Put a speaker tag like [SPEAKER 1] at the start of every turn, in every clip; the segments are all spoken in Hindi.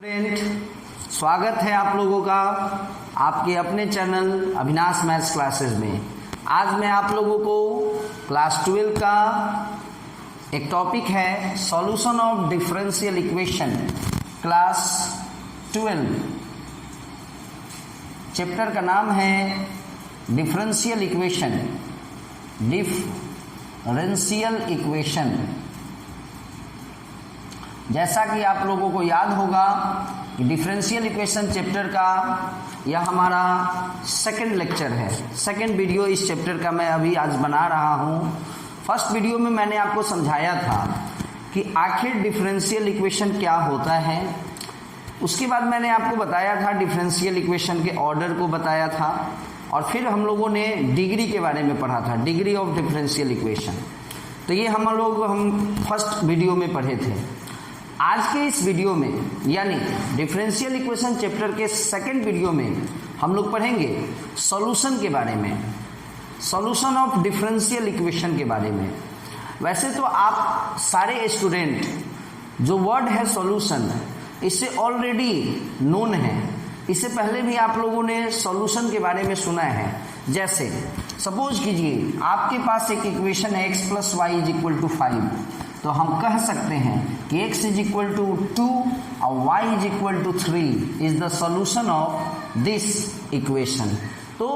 [SPEAKER 1] स्टूडेंट, स्वागत है आप लोगों का आपके अपने चैनल अविनाश मैथ्स क्लासेस में। आज मैं आप लोगों को क्लास 12 का एक टॉपिक है solution of differential equation. Class 12 chapter का नाम है डिफरेंशियल इक्वेशन। डिफरेंशियल इक्वेशन, जैसा कि आप लोगों को याद होगा कि डिफरेंशियल इक्वेशन चैप्टर का यह हमारा सेकंड लेक्चर है, सेकंड वीडियो इस चैप्टर का मैं अभी आज बना रहा हूं। फर्स्ट वीडियो में मैंने आपको समझाया था कि आखिर डिफरेंशियल इक्वेशन क्या होता है। उसके बाद मैंने आपको बताया था डिफरेंशियल इक्वेशन के ऑर्डर को बताया था, और फिर हम लोगों ने डिग्री के बारे में पढ़ा था, डिग्री ऑफ डिफरेंशियल इक्वेशन। तो ये हम फर्स्ट वीडियो में पढ़े थे। आज के इस वीडियो में यानी डिफरेंशियल इक्वेशन चैप्टर के सेकंड वीडियो में हम लोग पढ़ेंगे सॉल्यूशन के बारे में, सॉल्यूशन ऑफ डिफरेंशियल इक्वेशन के बारे में। वैसे तो आप सारे स्टूडेंट जो वर्ड है सॉल्यूशन, इससे ऑलरेडी नोन है, इससे पहले भी आप लोगों ने सॉल्यूशन के बारे में सुना है। जैसे सपोज कीजिए आपके पास एक इक्वेशन है x + y = 5, तो हम कह सकते हैं कि x = 2 और y = 3 is the solution of this equation. तो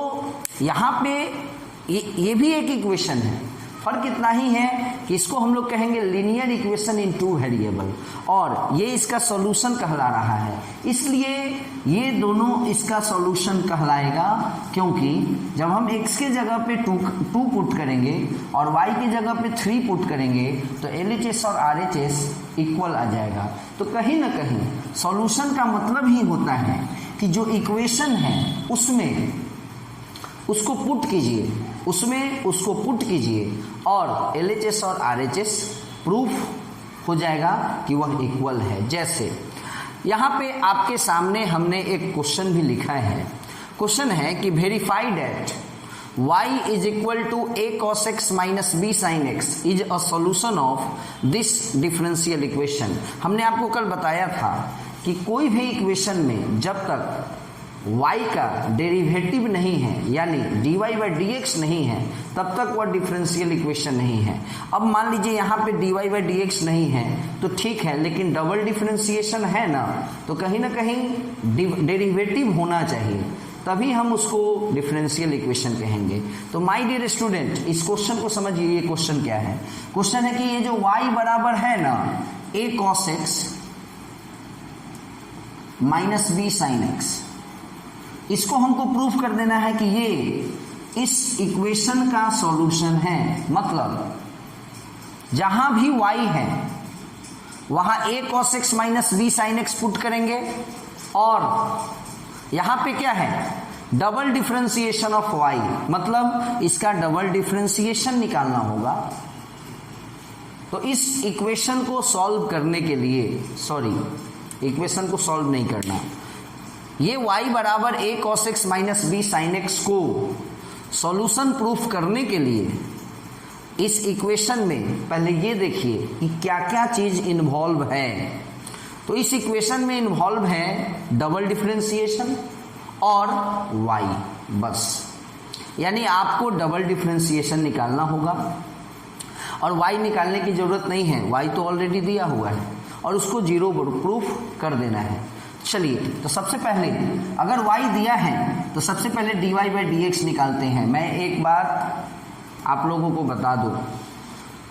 [SPEAKER 1] यहाँ पे ये भी एक इक्वेशन है, फर्क इतना ही है कि इसको हम लोग कहेंगे लीनियर इक्वेशन इन 2 वेरिएबल, और ये इसका सॉल्यूशन कहला रहा है। इसलिए ये दोनों इसका सॉल्यूशन कहलाएगा, क्योंकि जब हम x के जगह पे 2 पुट करेंगे और y की जगह पे 3 पुट करेंगे तो LHS और RHS इक्वल आ जाएगा। तो कहीं ना कहीं सॉल्यूशन का मतलब ही होता है कि जो इक्वेशन है उसमें उसको पुट कीजिए और LHS और RHS प्रूफ हो जाएगा कि वह इक्वल है। जैसे यहाँ पे आपके सामने हमने एक क्वेश्चन भी लिखा है। क्वेश्चन है कि verify that y = a cos x - b sin x is a solution of this differential equation. हमने आपको कल बताया था कि कोई भी इक्वेशन में जब तक y का डेरिवेटिव नहीं है यानी dy/dx नहीं है तब तक वह डिफरेंशियल इक्वेशन नहीं है। अब मान लीजिए यहाँ पे dy/dx नहीं है तो ठीक है, लेकिन डबल डिफरेंशिएशन है ना, तो कहीं ना कहीं डेरिवेटिव होना चाहिए, तभी हम उसको डिफरेंशियल इक्वेशन कहेंगे। तो माय डियर स्टूडेंट, इस क्वेश्चन को समझिए। ये क्वेश्चन क्या है? क्वेश्चन है कि ये जो y बराबर है ना a cos x - b sin x, इसको हमको प्रूफ कर देना है कि ये इस इक्वेशन का सॉल्यूशन है। मतलब जहां भी y है वहां a cos x - b sin x put करेंगे, और यहां पे क्या है? डबल डिफरेंशिएशन ऑफ y, मतलब इसका डबल डिफरेंशिएशन निकालना होगा। तो इस इक्वेशन को सॉल्व करने के लिए, इक्वेशन को सॉल्व नहीं करना, ये y बराबर a cos x - b sin x को सॉल्यूशन प्रूफ करने के लिए इस इक्वेशन में पहले ये देखिए कि क्या क्या चीज इन्वॉल्व है। तो इस इक्वेशन में इन्वॉल्व है डबल डिफरेंशिएशन और y, बस। यानी आपको डबल डिफरेंशिएशन निकालना होगा, और y निकालने की जरूरत नहीं है, y तो ऑलरेडी दिया हुआ है, और उसको 0 प्रूफ कर देना है। चलिए, तो सबसे पहले अगर y दिया है तो सबसे पहले dy/dx निकालते हैं। मैं एक बात आप लोगों को बता दूं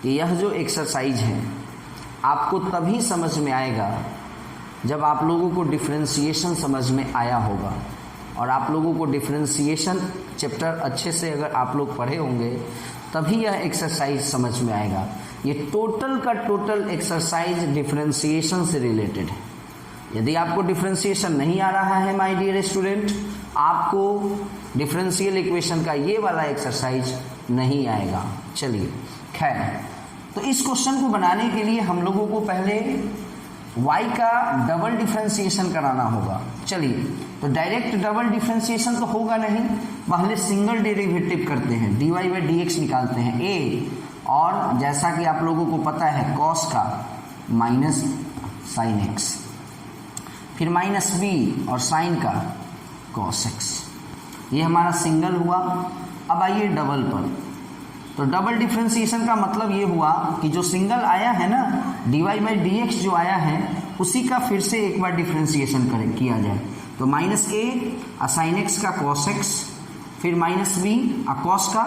[SPEAKER 1] कि यह जो एक्सरसाइज है आपको तभी समझ में आएगा जब आप लोगों को डिफरेंशिएशन समझ में आया होगा, और आप लोगों को डिफरेंशिएशन चैप्टर अच्छे से अगर आप लोग पढ़े होंगे तभी यह एक्सरसाइज समझ में आएगा। ये टोटल का टोटल एक्सरसाइज डिफरेंशिएशन से रिलेटेड है। यदि आपको डिफरेंशिएशन नहीं आ रहा है माय डियर स्टूडेंट, आपको डिफरेंशियल इक्वेशन का ये वाला एक्सरसाइज नहीं आएगा। चलिए खैर, तो इस क्वेश्चन को बनाने के लिए हम लोगों को पहले y का डबल डिफरेंशिएशन कराना होगा। चलिए, तो डायरेक्ट डबल डिफरेंशिएशन तो होगा नहीं, पहले सिंगल डेरिवेटिव करते हैं, dy/dx निकालते हैं a, और जैसा कि आप लोगों को पता है cos का - sin x, फिर माइनस बी और साइन का cos x। ये हमारा सिंगल हुआ। अब आइए डबल पर। तो डबल डिफरेंशिएशन का मतलब ये हुआ कि जो सिंगल आया है ना dy बाई डी एक्स जो आया है उसी का फिर से एक बार डिफरेंशिएशन किया जाए। तो माइनस ए साइन एक्स का cos x, फिर माइनस बी cos का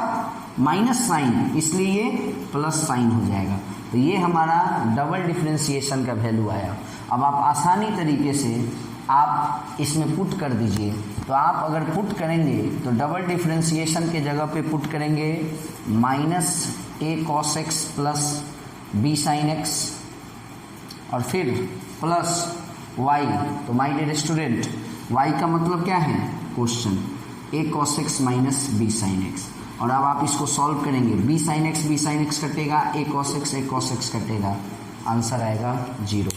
[SPEAKER 1] माइनस साइन, इसलिए ये प्लस साइन हो जाएगा। तो ये हमारा डबल डिफरेंशिएशन का वैल्यू आया। अब आप आसानी तरीके से आप इसमें पुट कर दीजिए। तो आप अगर पुट करेंगे तो डबल डिफरेंशिएशन के जगह पे पुट करेंगे minus A cos x plus B sine X और फिर प्लस y। तो माय डियर स्टूडेंट y का मतलब क्या है question, A cos x minus B sine X. और अब आप इसको सॉल्व करेंगे, बी साइन एक्स कटेगा, ए cos x कटेगा, आंसर आएगा 0।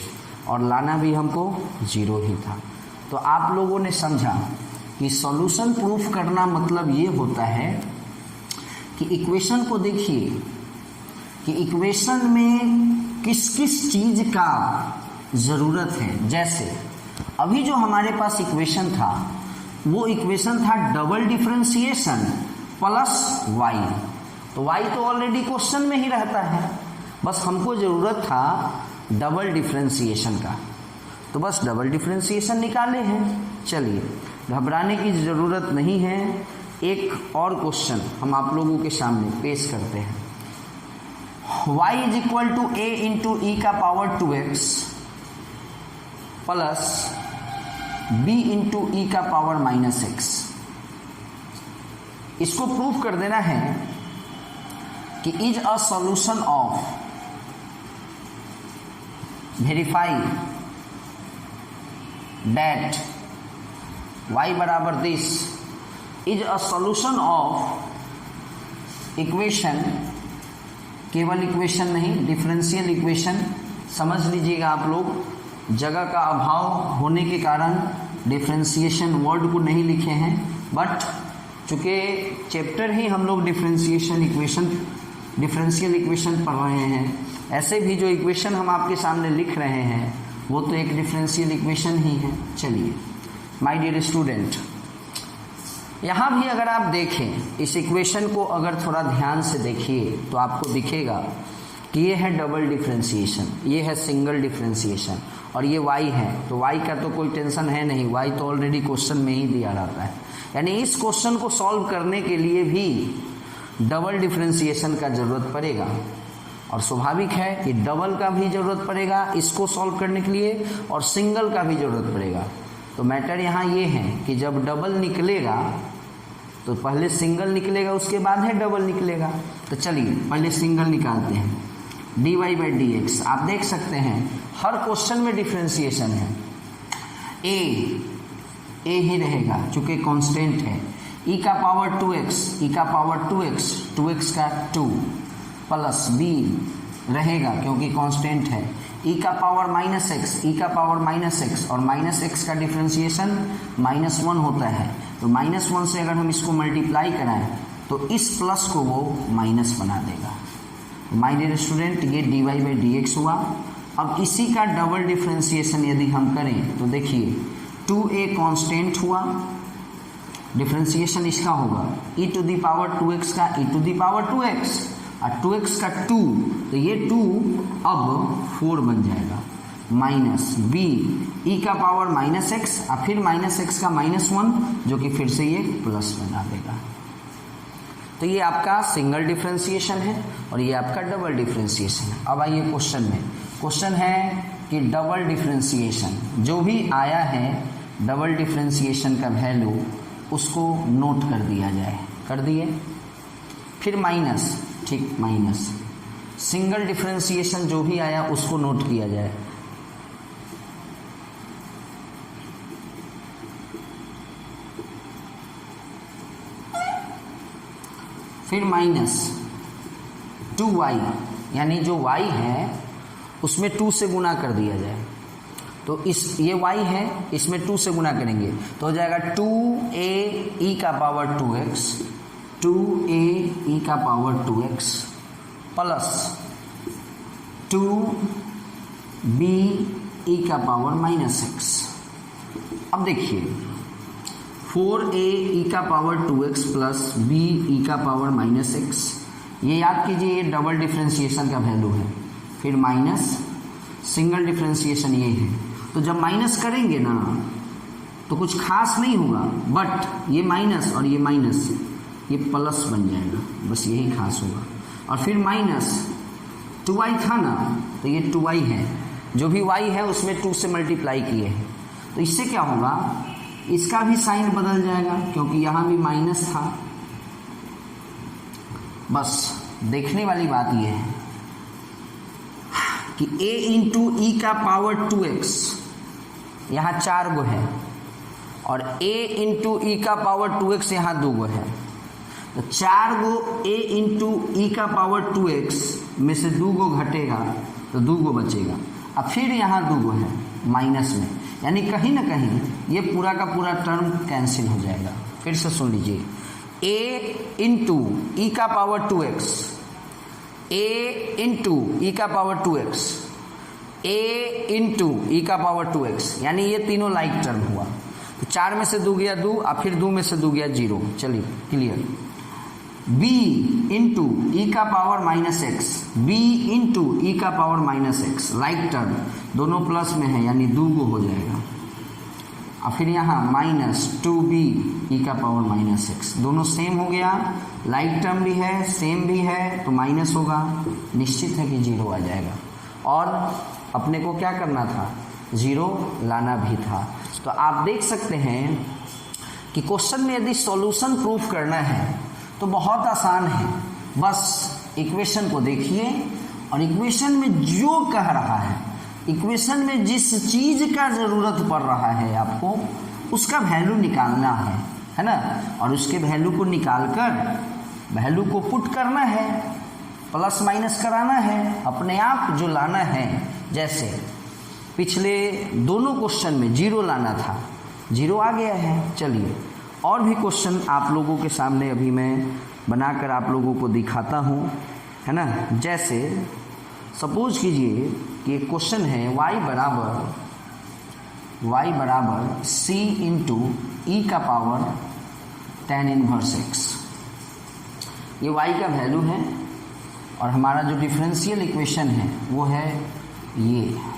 [SPEAKER 1] और लाना भी हमको 0 ही था। तो आप लोगों ने समझा कि सॉल्यूशन प्रूफ करना मतलब ये होता है कि इक्वेशन को देखिए कि इक्वेशन में किस किस चीज का ज़रूरत है। जैसे अभी जो हमारे पास इक्वेशन था वो इक्वेशन था डबल डिफरेंशिएशन प्लस y। तो y तो ऑलरेडी क्वेश्चन में ही रहता है, बस हमको ज़रूरत था डबल डिफरेंशिएशन का। तो बस डबल डिफरेंशिएशन निकाले हैं। चलिए घबराने की ज़रूरत नहीं है। एक और क्वेश्चन हम आप लोगों के सामने पेश करते हैं। y is equal to A into E का power 2x plus b into E का पावर माइनस x। इसको प्रूफ कर देना है कि is a solution of, verify that y बराबर this is a solution of equation, केवल इक्वेशन नहीं डिफरेंशियल इक्वेशन। समझ लीजिएगा आप लोग, जगह का अभाव होने के कारण डिफरेंशिएशन वर्ड को नहीं लिखे हैं, बट चूँकि चैप्टर ही हम लोग डिफरेंशियल इक्वेशन पढ़ रहे हैं, ऐसे भी जो इक्वेशन हम आपके सामने लिख रहे हैं वो तो एक डिफरेंशियल इक्वेशन ही है। चलिए माय डियर स्टूडेंट, यहाँ भी अगर आप देखें इस इक्वेशन को, अगर थोड़ा ध्यान से देखिए तो आपको दिखेगा कि ये है डबल डिफरेंशिएशन, ये है सिंगल डिफरेंशिएशन और ये y है। तो y का तो कोई टेंशन है नहीं, y तो ऑलरेडी क्वेश्चन में ही दिया रहता है। यानी इस क्वेश्चन को सॉल्व करने के लिए भी डबल डिफरेंशिएशन का ज़रूरत पड़ेगा और स्वाभाविक है कि डबल का भी ज़रूरत पड़ेगा इसको सॉल्व करने के लिए और सिंगल का भी ज़रूरत पड़ेगा। तो मैटर यहाँ ये है कि जब डबल निकलेगा तो पहले सिंगल निकलेगा, उसके बाद है डबल निकलेगा। तो चलिए पहले सिंगल निकालते हैं। dy बाई डी एक्स, आप देख सकते हैं हर क्वेश्चन में डिफरेंशिएशन है। ए ही रहेगा चूँकि कांस्टेंट है। e का पावर 2x, e का पावर 2x का 2 प्लस b रहेगा क्योंकि कांस्टेंट है। e का पावर माइनस x, e का पावर माइनस x और माइनस x का डिफरेंशिएशन -1 होता है। तो -1 से अगर हम इसको मल्टीप्लाई कराएं तो इस प्लस को वो माइनस बना देगा। माय डियर स्टूडेंट, ये dy बाई डी एक्स हुआ। अब इसी का डबल डिफरेंशिएशन यदि हम करें तो देखिए 2a कांस्टेंट हुआ, डिफरेंशिएशन इसका होगा e to the power 2x का e to the power 2x और 2x का 2, तो ये 2 अब 4 बन जाएगा माइनस b e का पावर माइनस x और फिर माइनस x का -1 जो कि फिर से ये प्लस बना देगा। तो ये आपका सिंगल डिफरेंशिएशन है और ये आपका डबल डिफरेंशिएशन है। अब आइए क्वेश्चन में। क्वेश्चन है कि डबल डिफरेंशिएशन जो भी आया है, डबल डिफरेंशिएशन का वैल्यू उसको नोट कर दिया जाए। कर दिए, फिर माइनस, ठीक माइनस, सिंगल डिफरेंशिएशन जो भी आया उसको नोट किया जाए। फिर माइनस 2y, यानी जो y है उसमें 2 से गुना कर दिया जाए। तो इस ये y है, इसमें 2 से गुना करेंगे तो हो जाएगा 2a e का पावर 2x, 2a e का power 2x plus 2b e का पावर -x। अब देखिए 4a e का power 2x plus b e का पावर माइनस x, ये याद कीजिए ये डबल डिफ्रेंशिएशन का वैल्यू है, फिर माइनस सिंगल डिफ्रेंशिएशन ये है। तो जब माइनस करेंगे ना तो कुछ खास नहीं होगा, बट ये माइनस और ये माइनस ये प्लस बन जाएगा, बस यही खास होगा। और फिर माइनस 2y था ना, तो ये 2y है, जो भी y है उसमें 2 से मल्टीप्लाई किए हैं, तो इससे क्या होगा, इसका भी साइन बदल जाएगा क्योंकि यहाँ भी माइनस था। बस देखने वाली बात यह है कि a इंटू ई का पावर 2x यहाँ 4 गो है और a इंटू ई का पावर 2x यहाँ 2 गो है, तो 4 गो a इंटू ई का पावर 2x में से 2 गो घटेगा तो 2 गो बचेगा। अब फिर यहाँ 2 गो है माइनस में, यानी कहीं ना कहीं ये पूरा का पूरा टर्म कैंसिल हो जाएगा। फिर से सुन लीजिए, a इंटू ई का power 2x, a into E का power 2x, a into E का पावर 2x, यानी ये तीनों लाइक टर्म हुआ। तो 4 में से 2 गया 2 और फिर 2 में से 2 गया 0। चलिए क्लियर। b इंटू ई का power minus X, b into E का power minus X, like term दोनों प्लस में है यानी 2 गो हो जाएगा। और फिर यहाँ माइनस 2b ई का पावर माइनस एक्स, दोनों सेम हो गया, लाइक टर्म भी है सेम भी है तो माइनस होगा, निश्चित है कि 0 आ जाएगा। और अपने को क्या करना था, 0 लाना भी था। तो आप देख सकते हैं कि क्वेश्चन में यदि सॉल्यूशन प्रूफ करना है तो बहुत आसान है, बस इक्वेशन को देखिए और इक्वेशन में जो कह रहा है, इक्वेशन में जिस चीज का जरूरत पड़ रहा है आपको उसका वैल्यू निकालना है ना, और उसके वैल्यू को निकालकर वैल्यू को पुट करना है, प्लस माइनस कराना है, अपने आप जो लाना है। जैसे पिछले दोनों क्वेश्चन में 0 लाना था, 0 आ गया है। चलिए और भी क्वेश्चन आप लोगों के सामने अभी मैं बनाकर आप लोगों को दिखाता हूँ, है ना। जैसे सपोज कीजिए कि एक क्वेश्चन है y बराबर c इंटू ई का पावर tan इनवर्स x, ये y का वैल्यू है और हमारा जो डिफरेंशियल इक्वेशन है वो है ये।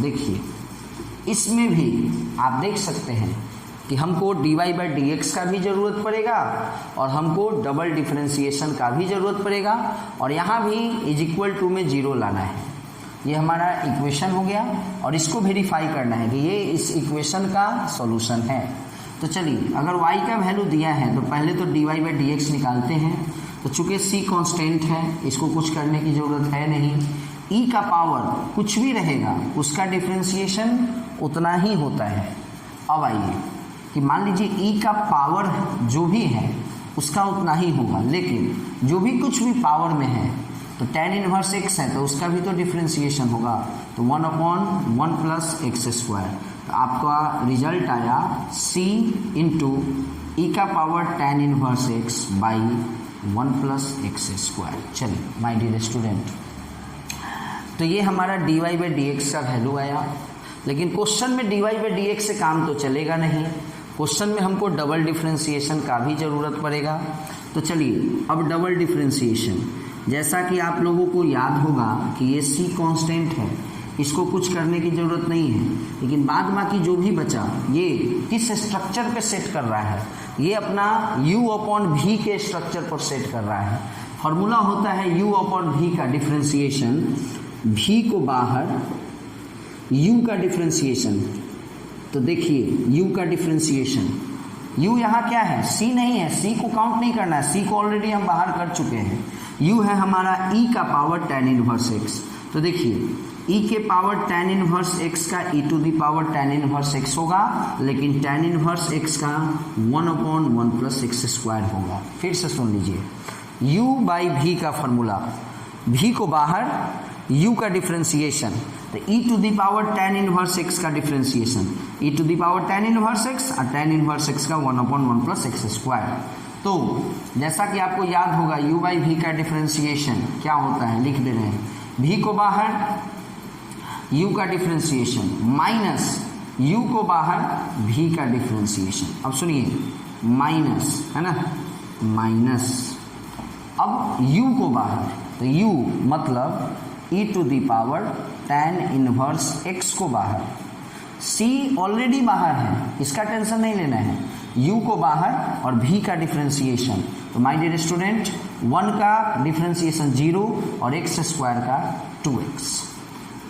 [SPEAKER 1] देखिए इसमें भी आप देख सकते हैं कि हमको dy बाई डी एक्स का भी ज़रूरत पड़ेगा और हमको डबल डिफरेंशिएशन का भी ज़रूरत पड़ेगा, और यहाँ भी इज इक्वल टू में 0 लाना है। ये हमारा इक्वेशन हो गया और इसको वेरीफाई करना है कि ये इस इक्वेशन का सॉल्यूशन है। तो चलिए अगर y का वैल्यू दिया है तो पहले तो dy बाई डी एक्स निकालते हैं। तो चूँकि c कांस्टेंट है इसको कुछ करने की ज़रूरत है नहीं, e का पावर कुछ भी रहेगा उसका डिफरेंशिएशन उतना ही होता है। अब आइए कि मान लीजिए e का पावर जो भी है उसका उतना ही होगा, लेकिन जो भी कुछ भी पावर में है तो tan इनवर्स x है तो उसका भी तो डिफरेंशिएशन होगा, तो 1/1 प्लस एक्स स्क्वायर। तो आपका रिजल्ट आया c इंटू ई का power tan inverse x by 1 plus X square. चलिए माय डियर स्टूडेंट, तो ये हमारा dy बाई डी एक्स का वैल्यू आया। लेकिन क्वेश्चन में dy बाई डी एक्स से काम तो चलेगा नहीं, क्वेश्चन में हमको डबल डिफरेंशिएशन का भी ज़रूरत पड़ेगा। तो चलिए अब डबल डिफरेंशिएशन, जैसा कि आप लोगों को याद होगा कि ये c कांस्टेंट है, इसको कुछ करने की ज़रूरत नहीं है, लेकिन बाद बाकी जो भी बचा ये किस स्ट्रक्चर पे सेट कर रहा है, ये अपना u/v के स्ट्रक्चर पर सेट कर रहा है। फॉर्मूला होता है u/v का डिफरेंशिएशन, v को बाहर u का डिफरेंशिएशन। तो देखिए u का डिफरेंशिएशन, u यहाँ क्या है, c नहीं है, c को काउंट नहीं करना है, c को ऑलरेडी हम बाहर कर चुके हैं। u है हमारा e का पावर tan इनवर्स x। तो देखिए e के पावर tan इनवर्स x का e to the power tan inverse x होगा, लेकिन tan इनवर्स x का 1/1 प्लस एक्स स्क्वायर होगा। फिर से सुन लीजिए, u बाई v का फॉर्मूला, v को बाहर, u का डिफरेंशिएशन, तो e to the power tan inverse x का differentiation, e to the power tan inverse x और tan इनवर्स x का 1/1 प्लस एक्स स्क्वायर। तो जैसा कि आपको याद होगा u बाई वी का डिफरेंशिएशन क्या होता है, लिख दे रहे हैं, v को बाहर u का डिफरेंशिएशन माइनस u को बाहर v का डिफरेंशिएशन। अब सुनिए माइनस है ना, माइनस अब u को बाहर, तो u मतलब e to the power tan inverse x को बाहर, c ऑलरेडी बाहर है, इसका टेंशन नहीं लेना है, u को बाहर और v का डिफरेंशिएशन। तो माय डियर स्टूडेंट 1 का डिफरेंशिएशन 0 और x स्क्वायर का 2x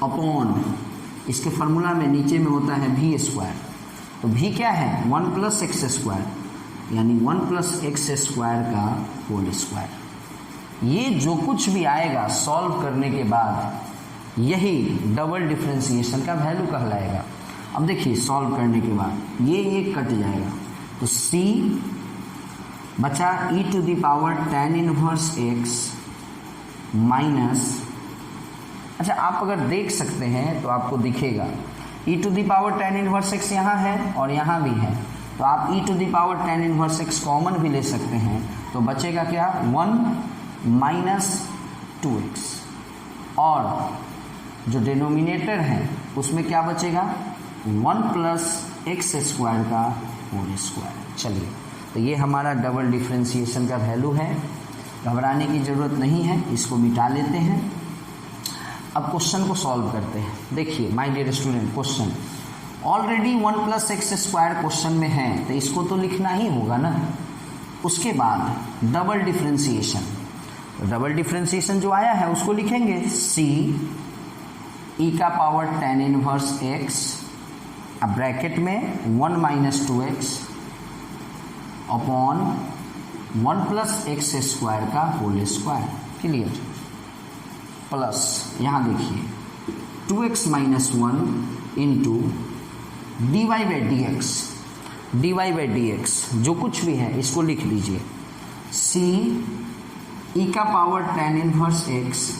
[SPEAKER 1] अपॉन इसके फार्मूला में नीचे में होता है v स्क्वायर। तो v क्या है 1 प्लस एक्स स्क्वायर, यानी 1 प्लस एक्स स्क्वायर का होल स्क्वायर। ये जो कुछ भी आएगा सॉल्व करने के बाद यही डबल डिफरेंशिएशन का वैल्यू कहलाएगा। अब देखिए सॉल्व करने के बाद ये कट जाएगा, तो c बचा e to the power tan inverse x minus, अच्छा आप अगर देख सकते हैं तो आपको दिखेगा e to the power tan inverse x यहाँ है और यहाँ भी है, तो आप e to the power tan inverse x common भी ले सकते हैं, तो बचेगा क्या 1 माइनस 2x, और जो डिनोमिनेटर है उसमें क्या बचेगा 1 प्लस एक्स स्क्वायर का होल स्क्वायर। चलिए तो ये हमारा डबल डिफरेंशिएशन का वैल्यू है, घबराने की ज़रूरत नहीं है, इसको मिटा लेते हैं। अब क्वेश्चन को सॉल्व करते हैं। देखिए my dear student question already 1 plus X square question में है, तो इसको तो लिखना ही होगा ना। उसके बाद डबल डिफरेंशिएशन, तो डबल डिफरेंशिएशन जो आया है उसको लिखेंगे c e का पावर tan इनवर्स x, अब ब्रैकेट में 1 minus 2x upon 1 plus X square का होल स्क्वायर, क्लियर, प्लस यहाँ देखिए 2x minus 1 into D Y by D X जो कुछ भी है इसको लिख लीजिए c e का power tan inverse x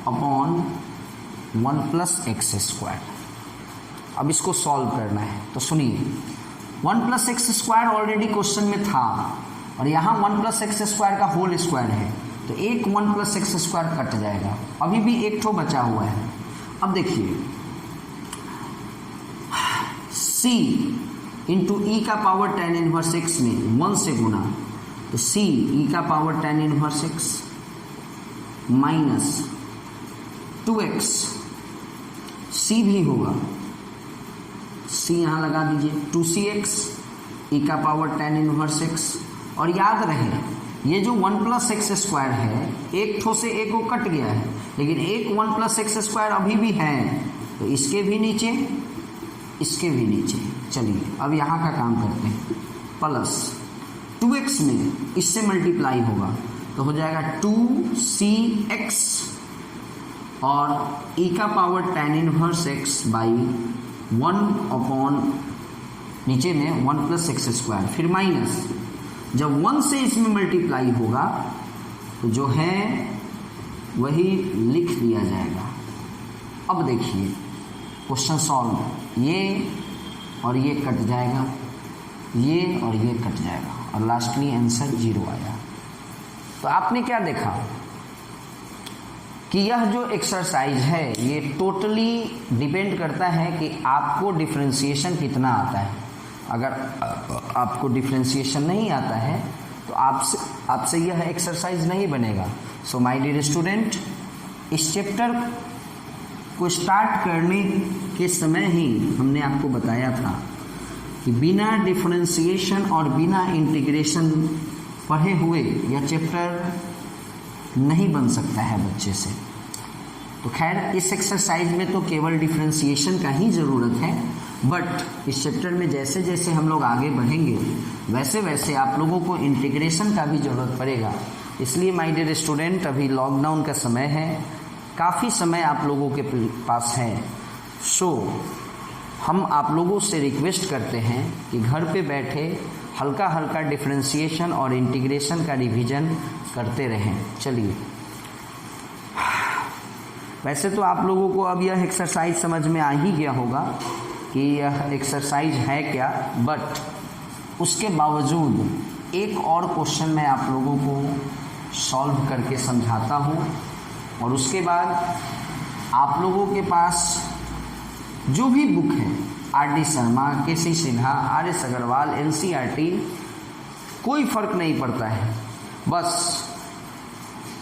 [SPEAKER 1] upon 1 plus X square. अब इसको सॉल्व करना है, तो सुनिए 1 plus X square already question में था और यहाँ 1 प्लस एक्स स्क्वायर का होल स्क्वायर है, तो एक 1 प्लस एक्स स्क्वायर कट जाएगा, अभी भी एक ठो बचा हुआ है। अब देखिए c इंटू ई का पावर tan इनवर्स x में 1 से गुना, तो c e का power tan inverse x minus 2x, c भी होगा, c यहाँ लगा दीजिए 2cx e का पावर tan इनवर्स x, और याद रहे ये जो 1 प्लस एक्स स्क्वायर है एक ठो से एक को कट गया है, लेकिन एक 1 प्लस एक्स स्क्वायर अभी भी है, तो इसके भी नीचे इसके भी नीचे। चलिए अब यहाँ का काम करते हैं, प्लस 2x में इससे मल्टीप्लाई होगा तो हो जाएगा 2cx और e का power tan inverse x by 1 upon नीचे में 1 प्लस एक्स स्क्वायर, फिर माइनस, जब 1 से इसमें मल्टीप्लाई होगा तो जो है वही लिख दिया जाएगा। अब देखिए क्वेश्चन सॉल्व, ये और ये कट जाएगा, ये और ये कट जाएगा, और लास्टली आंसर 0 आया। तो आपने क्या देखा कि यह जो एक्सरसाइज है ये टोटली डिपेंड करता है कि आपको डिफरेंशिएशन कितना आता है। अगर आपको डिफरेंशिएशन नहीं आता है तो आपसे यह एक्सरसाइज नहीं बनेगा। सो माय डियर स्टूडेंट, इस चैप्टर को स्टार्ट करने के समय ही हमने आपको बताया था कि बिना डिफरेंशिएशन और बिना इंटीग्रेशन पढ़े हुए यह चैप्टर नहीं बन सकता है बच्चे से। तो खैर इस एक्सरसाइज में तो केवल डिफरेंशिएशन का ही ज़रूरत है, बट इस चैप्टर में जैसे जैसे हम लोग आगे बढ़ेंगे वैसे वैसे आप लोगों को इंटीग्रेशन का भी ज़रूरत पड़ेगा। इसलिए माय डियर स्टूडेंट, अभी लॉकडाउन का समय है, काफ़ी समय आप लोगों के पास है। सो हम आप लोगों से रिक्वेस्ट करते हैं कि घर पे बैठे हल्का हल्का डिफरेंशिएशन और इंटीग्रेशन का रिवीजन करते रहें। चलिए, वैसे तो आप लोगों को अब यह एक्सरसाइज समझ में आ ही गया होगा कि यह एक्सरसाइज है क्या, बट उसके बावजूद एक और क्वेश्चन मैं आप लोगों को सॉल्व करके समझाता हूँ और उसके बाद आप लोगों के पास जो भी बुक है R D. Sharma, K C. Sinha, R S. Agarwal, NCERT, कोई फर्क नहीं पड़ता है, बस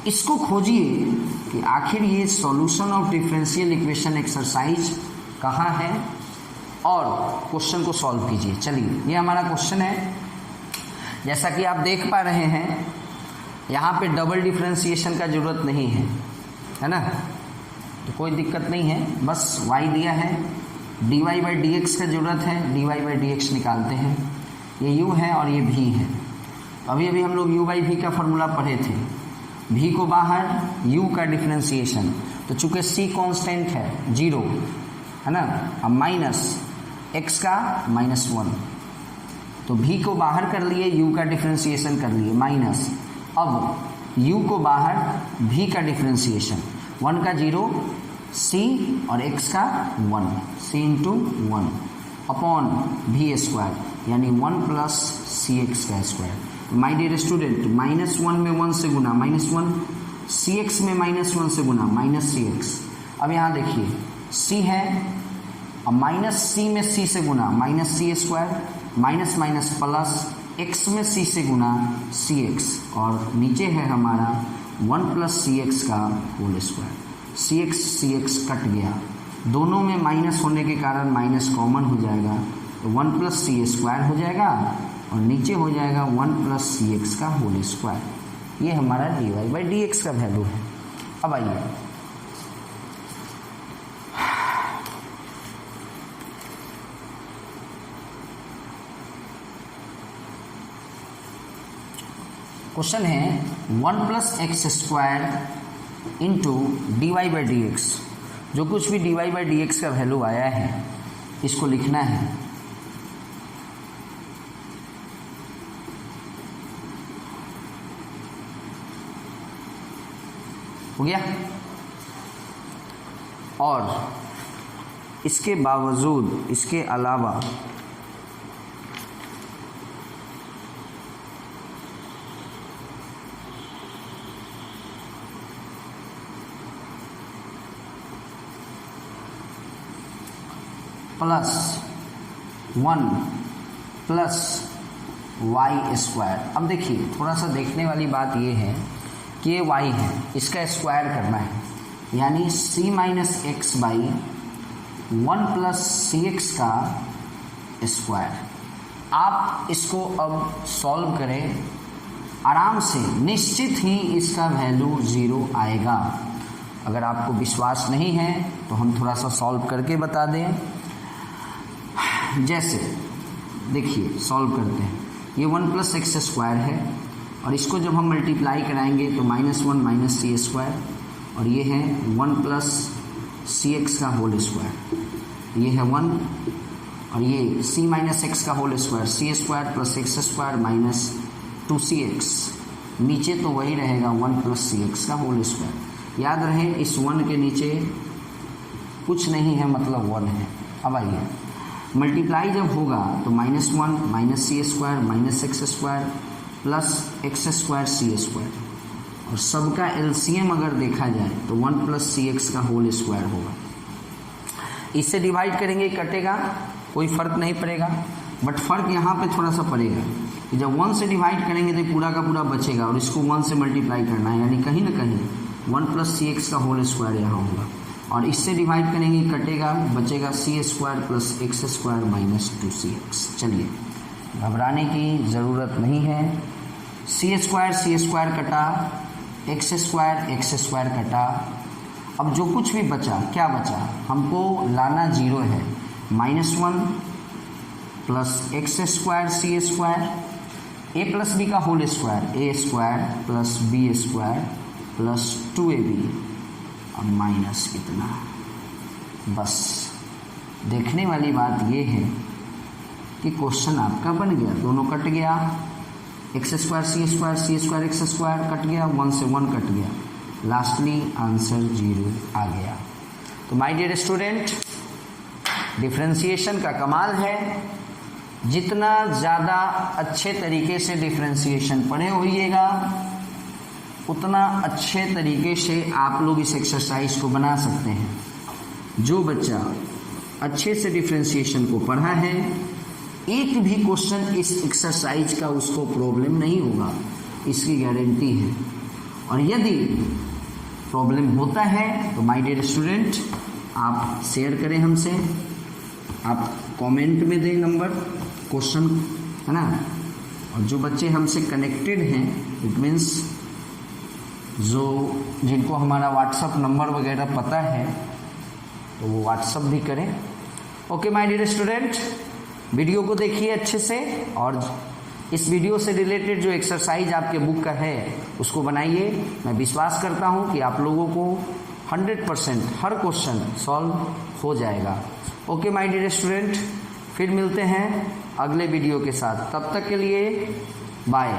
[SPEAKER 1] इसको खोजिए कि आखिर ये solution of differential equation exercise कहाँ है और क्वेश्चन को सॉल्व कीजिए। चलिए, ये हमारा क्वेश्चन है। जैसा कि आप देख पा रहे हैं यहाँ पे डबल डिफरेंशिएशन का जरूरत नहीं है ना, तो कोई दिक्कत नहीं है, बस y दिया है, dy बाई डी एक्स का जरूरत है, dy बाई डी एक्स निकालते हैं, ये u है और ये v है। अभी अभी हम लोग u बाई v का फॉर्मूला पढ़े थे, v को बाहर, u का डिफरेंशिएशन, तो चूंकि c कांस्टेंट है 0 है ना, अब माइनस x का -1, तो v को बाहर कर लिए, u का डिफरेंशिएशन कर लिए माइनस, अब u को बाहर, v का डिफरेंशिएशन, 1 का 0, c और x का 1, c into 1 upon v square यानी 1 प्लस सी एक्स का स्क्वायर। माई डियर स्टूडेंट, -1 में 1 से गुना -1, सी एक्स में -1 से गुना -cx। अब यहाँ देखिए c है, अब माइनस सी में c से गुना -c square, minus minus plus x में c से गुना cx, और नीचे है हमारा 1 प्लस सी एक्स का होल स्क्वायर। सी एक्स कट गया, दोनों में माइनस होने के कारण माइनस कॉमन हो जाएगा, तो 1 प्लस सी स्क्वायर हो जाएगा और नीचे हो जाएगा 1 प्लस सी एक्स का होल स्क्वायर। ये हमारा D Y by D X का वैल्यू है। अब आइए क्वेश्चन है 1 plus X square into D Y by D X. जो कुछ भी D Y by D X का वैल्यू आया है इसको लिखना है। हो गया, और इसके बावजूद, इसके अलावा प्लस 1 प्लस वाई स्क्वायर। अब देखिए, थोड़ा सा देखने वाली बात ये है कि ये y है, इसका स्क्वायर करना है, यानी c minus X by 1 plus C X का स्क्वायर। आप इसको अब सॉल्व करें आराम से, निश्चित ही इसका वैल्यू 0 आएगा। अगर आपको विश्वास नहीं है तो हम थोड़ा सा सॉल्व करके बता दें। जैसे देखिए, सॉल्व करते हैं, ये 1 प्लस एक्स स्क्वायर है और इसको जब हम मल्टीप्लाई कराएंगे तो -1 माइनस सी स्क्वायर, और ये है 1 प्लस सी एक्स का होल स्क्वायर, ये है 1, और ये c माइनस एक्स का whole square, C square plus X square minus 2cx, नीचे तो वही रहेगा 1 प्लस सी एक्स का होल स्क्वायर। याद रहे इस 1 के नीचे कुछ नहीं है, मतलब 1 है। अब आइए, मल्टीप्लाई जब होगा तो -1 minus C square minus X square plus X square C square, और सबका एलसीएम अगर देखा जाए तो 1 प्लस सी एक्स का होल स्क्वायर होगा। इससे डिवाइड करेंगे, कटेगा, कोई फर्क नहीं पड़ेगा, बट फर्क यहाँ पे थोड़ा सा पड़ेगा कि जब 1 से डिवाइड करेंगे तो पूरा का पूरा बचेगा और इसको 1 से मल्टीप्लाई करना है, यानी कहीं ना कहीं 1 प्लस सी एक्स का होल स्क्वायर यहाँ होगा, और इससे डिवाइड करेंगे, कटेगा, बचेगा C square plus X square minus 2cx। चलिए, घबराने की ज़रूरत नहीं है। सी स्क्वायर कटा, एक्स स्क्वायर कटा, अब जो कुछ भी बचा, क्या बचा, हमको लाना 0 है। -1 plus X square C square, A plus B का whole square, A square plus B square plus 2ab, अब माइनस कितना। बस देखने वाली बात ये है कि क्वेश्चन आपका बन गया, दोनों कट गया, x square C square x square cut गया, 1 से 1 कट गया, लास्टली आंसर 0 आ गया। तो माय डियर स्टूडेंट, डिफरेंशिएशन का कमाल है, जितना ज़्यादा अच्छे तरीके से डिफ्रेंशिएशन पढ़े होइएगा उतना अच्छे तरीके से आप लोग इस एक्सरसाइज को बना सकते हैं। जो बच्चा अच्छे से डिफ्रेंशिएशन को पढ़ा है, एक भी क्वेश्चन इस एक्सरसाइज का उसको प्रॉब्लम नहीं होगा, इसकी गारंटी है। और यदि प्रॉब्लम होता है तो माय डियर स्टूडेंट आप शेयर करें हमसे, आप कमेंट में दें नंबर क्वेश्चन, है ना। और जो बच्चे हमसे कनेक्टेड हैं, इट मीन्स जिनको हमारा व्हाट्सअप नंबर वगैरह पता है तो वो व्हाट्सअप भी करें। Okay my dear student, video को देखिए अच्छे से और इस वीडियो से रिलेटेड जो एक्सरसाइज आपके बुक का है उसको बनाइए। मैं विश्वास करता हूँ कि आप लोगों को 100% हर क्वेश्चन सॉल्व हो जाएगा। ओके माय डियर स्टूडेंट, फिर मिलते हैं अगले वीडियो के साथ, तब तक के लिए बाय।